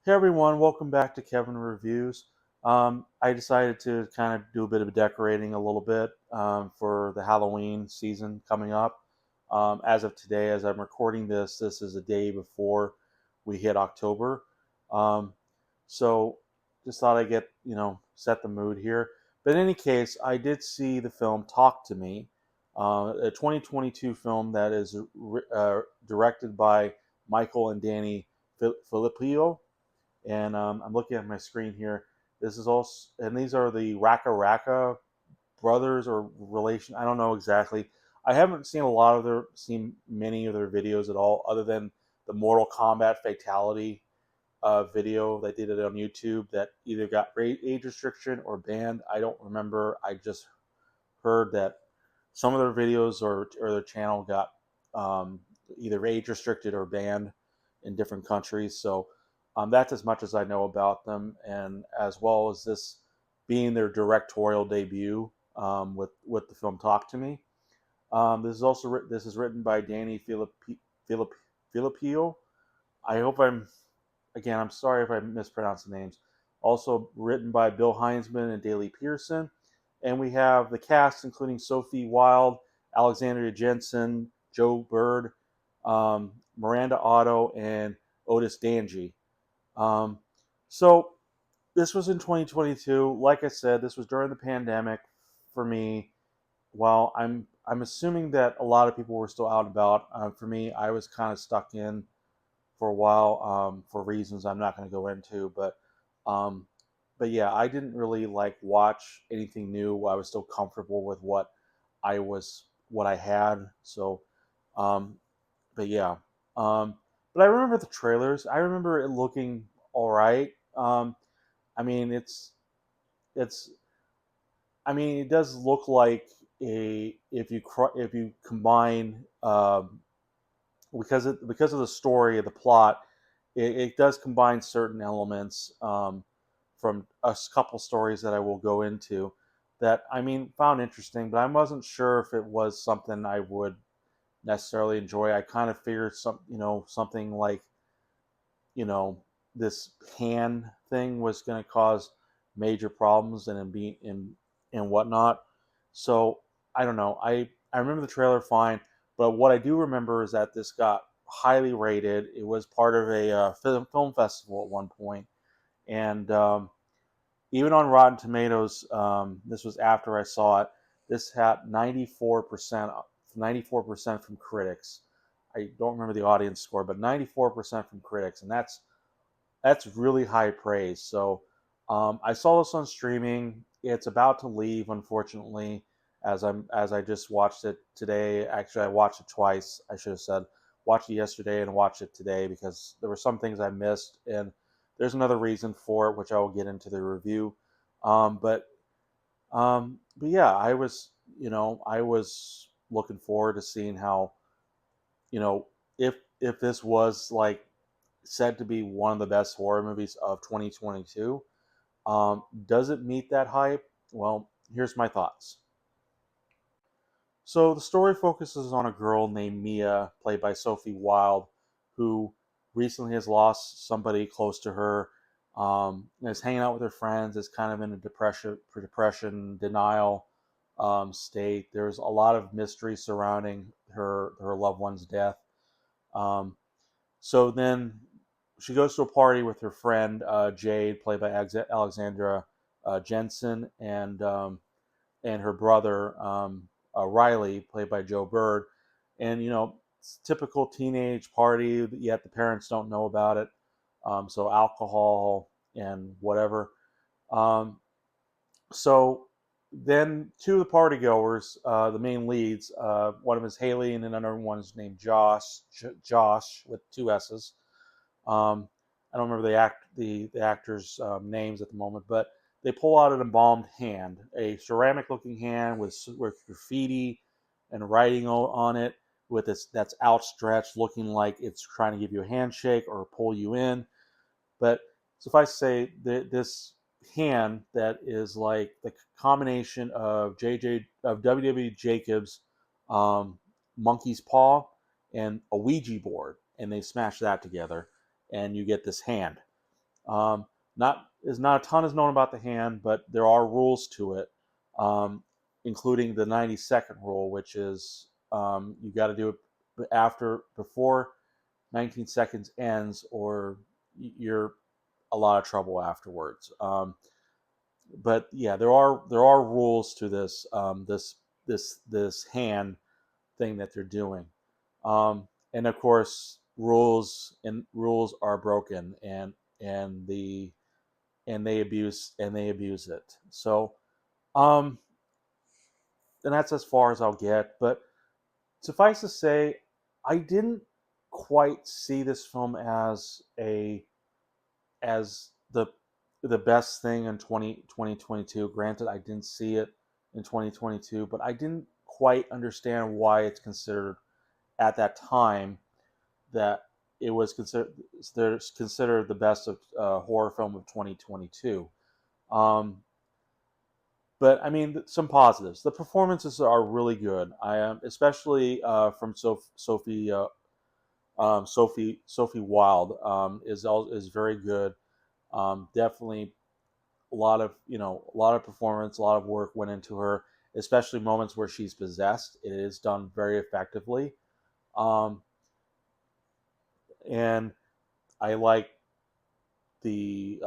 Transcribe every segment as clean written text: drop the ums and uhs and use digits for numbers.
Hey everyone, welcome back to Kevin Reviews. I decided to kind of do a bit of decorating a little bit for the Halloween season coming up. As of today, as I'm recording this, this is a day before we hit October. Um, so just thought I'd get, set the mood here. But in any case, I did see the film Talk to Me, a 2022 film that is directed by Michael and Danny Filippo, and I'm looking at my screen here. This is also, and these are the Raka Raka brothers or relation. I don't know exactly. I haven't seen many of their videos at all, other than the Mortal Kombat Fatality video. They did it on YouTube that either got age restriction or banned. I don't remember. I just heard that some of their videos or their channel got um, either age restricted or banned in different countries. So that's as much as I know about them, and as well as this being their directorial debut with the film Talk to Me. This is written by Danny Filippo. I hope I'm sorry if I mispronounce the names. Also written by Bill Heinzman and Daley Pearson. And we have the cast, including Sophie Wilde, Alexandria Jensen, Joe Bird, Miranda Otto, and Otis Danji. Um, so this was in 2022. Like I said, this was during the pandemic for me. Well, I'm assuming that a lot of people were still out and about. For me, I was kind of stuck in for a while for reasons I'm not going to go into. Um, but yeah, I didn't really like watch anything new. I was still comfortable with what I had. So, um, but yeah, but I remember the trailers. I remember it looking all right. I mean, it's it does look like a if you combine because of the story of the plot, it does combine certain elements from a couple stories that I will go into that found interesting, but I wasn't sure if it was something I would necessarily enjoy. I kind of figured something like you know this hand thing was going to cause major problems and whatnot. So I don't know. I remember the trailer fine, but what I do remember is that this got highly rated. It was part of a film festival at one point, and even on Rotten Tomatoes, this was after I saw it. This had 94% from critics. I don't remember the audience score, but 94% from critics, and that's really high praise. So I saw this on streaming. It's about to leave, unfortunately, as I just watched it today. Actually, I watched it twice. I should have said watched it yesterday and watched it today because there were some things I missed, and there's another reason for it, which I will get into the review. Um, but but yeah, I was looking forward to seeing how you know if this was like said to be one of the best horror movies of 2022. Does it meet that hype? Well, here's my thoughts. So the story focuses on a girl named Mia, played by Sophie Wilde, who recently has lost somebody close to her. Is hanging out with her friends. Is kind of in a depression, denial state. There's a lot of mystery surrounding her loved one's death. Um, So then she goes to a party with her friend Jade, played by Alexandra Jensen, and her brother Riley, played by Joe Bird. And it's a typical teenage party, yet the parents don't know about it. So alcohol and whatever. Um, so then two of the party goers, the main leads, one of them is Haley, and then another one is named Josh with two S's. I don't remember the actors' names at the moment, but they pull out an embalmed hand, a ceramic-looking hand with graffiti and writing on it, with this that's outstretched, looking like it's trying to give you a handshake or pull you in. But suffice to say, this hand that is like the combination of WW Jacobs, um, Monkey's Paw, and a Ouija board, and they smash that together, and you get this hand. Mm-hmm. Not a ton is known about the hand, but there are rules to it, um, including the 90-second rule, which is you got to do it before 19 seconds ends, or you're a lot of trouble afterwards. But yeah, there are rules to this hand thing that they're doing, and of course rules are broken, and the and they abuse it. So um, and that's as far as I'll get. But suffice to say, I didn't quite see this film as the best thing in 2022. Granted, I didn't see it in 2022, but I didn't quite understand why it's considered at that time that it was considered the best of horror film of 2022. Um, but I mean, some positives. The performances are really good. I am especially from Sophie Wilde is very good. Definitely a lot of performance, a lot of work went into her, especially moments where she's possessed. It is done very effectively, um, and I like the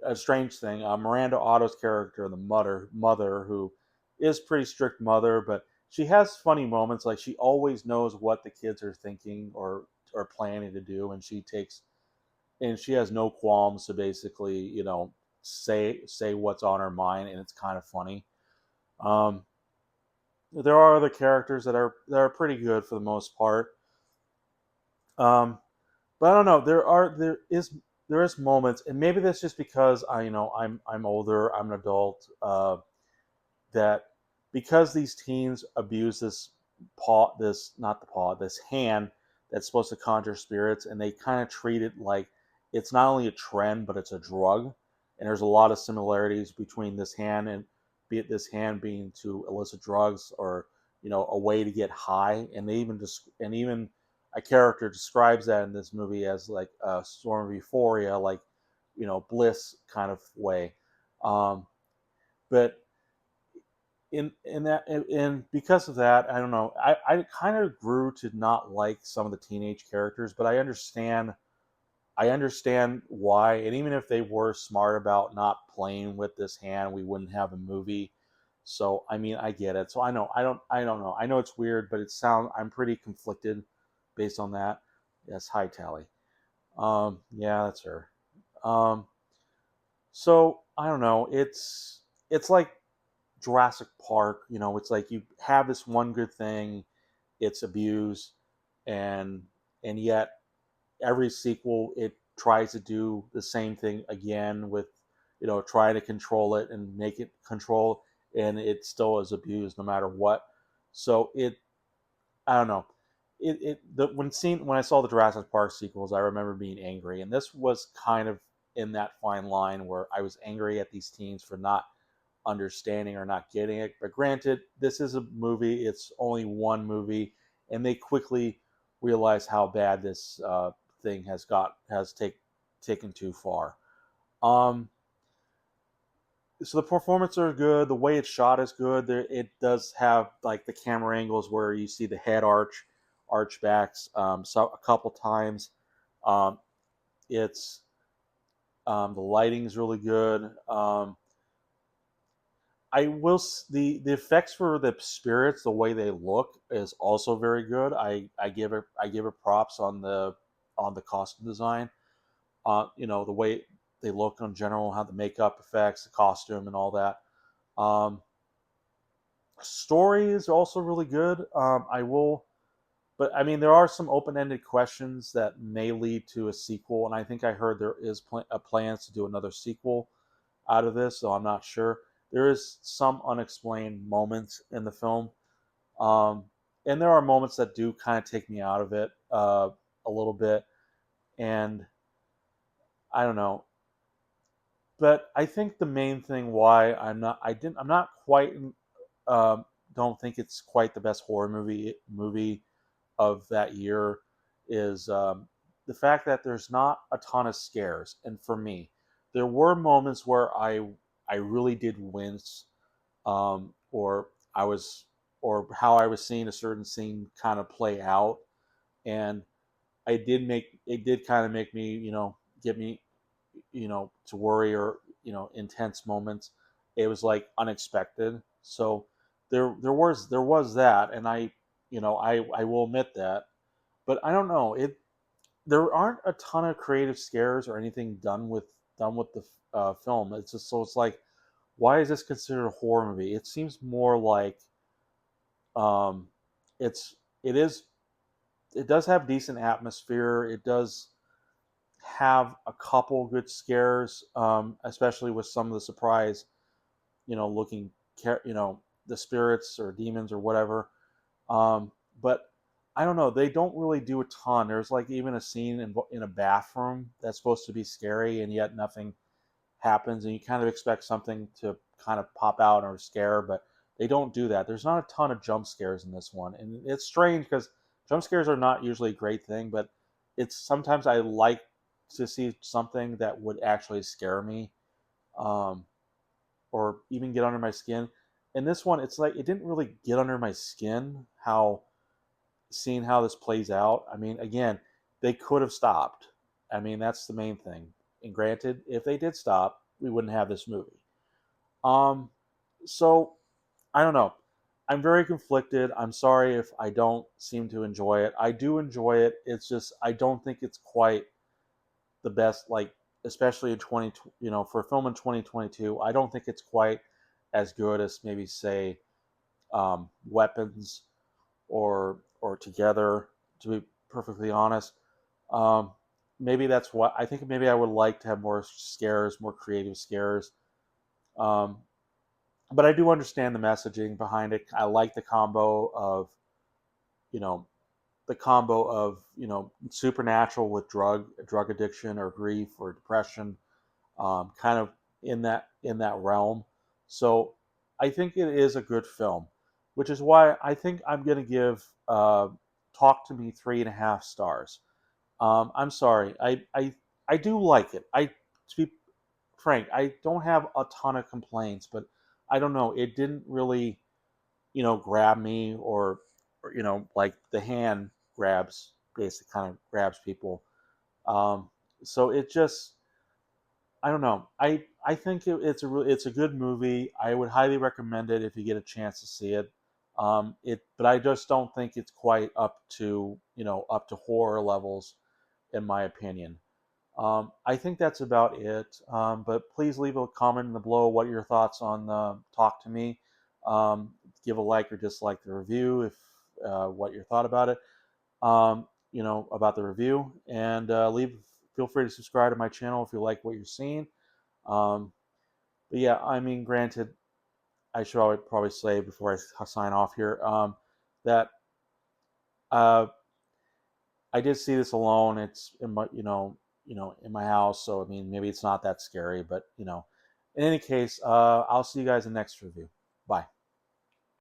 a strange thing. Miranda Otto's character, the mother who is pretty strict mother, but she has funny moments. Like she always knows what the kids are thinking or planning to do, and she has no qualms to basically say what's on her mind, and it's kind of funny. Um, there are other characters that are pretty good for the most part. Um, but I don't know. There is moments, and maybe that's just because I'm older. I'm an adult. That because these teens abuse this not the paw, this hand that's supposed to conjure spirits, and they kind of treat it like it's not only a trend but it's a drug. And there's a lot of similarities between this hand and be it this hand being to illicit drugs or a way to get high. And even a character describes that in this movie as like a sort of euphoria, like bliss kind of way. Um, but in that and because of that, I don't know, I kind of grew to not like some of the teenage characters, but I understand why. And even if they were smart about not playing with this hand, we wouldn't have a movie. So I mean, I get it. So I don't know, I know it's weird, but I'm pretty conflicted based on that. Yes, hi Tally. Yeah, that's her. um so I don't know, it's like Jurassic Park. It's like you have this one good thing, it's abused, and yet every sequel it tries to do the same thing again with, try to control it and make it control, and it still is abused no matter what. So I don't know. When I saw the Jurassic Park sequels, I remember being angry, and this was kind of in that fine line where I was angry at these teens for not understanding or not getting it. But granted, this is a movie; it's only one movie, and they quickly realize how bad this thing taken too far. Um, so the performances are good. The way it's shot is good. It does have like the camera angles where you see the head archbacks. So a couple times, um, it's the lighting is really good. The effects for the spirits, the way they look, is also very good. I give it props on the costume design. The way they look in general, how the makeup effects, the costume, and all that. Um, Story is also really good. But I mean, there are some open-ended questions that may lead to a sequel, and I think I heard there is plans to do another sequel out of this, so I'm not sure. There is some unexplained moments in the film, um, and there are moments that do kind of take me out of it a little bit, and I don't know. But I think the main thing why I'm not quite um, don't think it's quite the best horror movie of that year is the fact that there's not a ton of scares, and for me, there were moments where I really did wince, or I was, or how I was seeing a certain scene kind of play out, and it did kind of make me, get me, to worry, or intense moments. It was like unexpected, so there was that, and I will admit that, but I don't know, there aren't a ton of creative scares or anything done with the film. It's just, so it's like, why is this considered a horror movie? It seems more like, um, it's it is it does have decent atmosphere. It does have a couple good scares, especially with some of the surprise, looking, the spirits or demons or whatever. Um, but I don't know. They don't really do a ton. There's like even a scene in a bathroom that's supposed to be scary, and yet nothing happens, and you kind of expect something to kind of pop out or scare, but they don't do that. There's not a ton of jump scares in this one, and it's strange because jump scares are not usually a great thing, but it's sometimes I like to see something that would actually scare me, um, or even get under my skin. In this one, it's like it didn't really get under my skin, how seeing how this plays out. I mean, again, they could have stopped. I mean, that's the main thing. And granted, if they did stop, we wouldn't have this movie. Um, so I don't know. I'm very conflicted. I'm sorry if I don't seem to enjoy it. I do enjoy it. It's just I don't think it's quite the best. Like, especially in 20, for a film in 2022, I don't think it's quite as good as maybe say, Weapons, or Together. To be perfectly honest, um, maybe that's what I think. Maybe I would like to have more scares, more creative scares. Um, but I do understand the messaging behind it. I like you know, the combo of supernatural with drug addiction or grief or depression, kind of in that realm. So I think it is a good film, which is why I think I'm going to give Talk to Me 3.5 stars. I'm sorry, I do like it. To be frank, I don't have a ton of complaints, but I don't know. It didn't really grab me, or like the hand grabs, basically kind of grabs people. Um, so it just, I don't know. I think it's a good movie. I would highly recommend it if you get a chance to see it. But I just don't think it's quite up to horror levels, in my opinion. I think that's about it. But please leave a comment in the below what your thoughts on Talk to Me. Um, Give a like or dislike the review if what your thought about it. About the review, and Feel free to subscribe to my channel if you like what you're seeing. Um, but yeah, I mean, granted, I should probably say before I sign off here, that uh, I did see this alone. It's in my, in my house, so I mean, maybe it's not that scary, but in any case, I'll see you guys in the next review.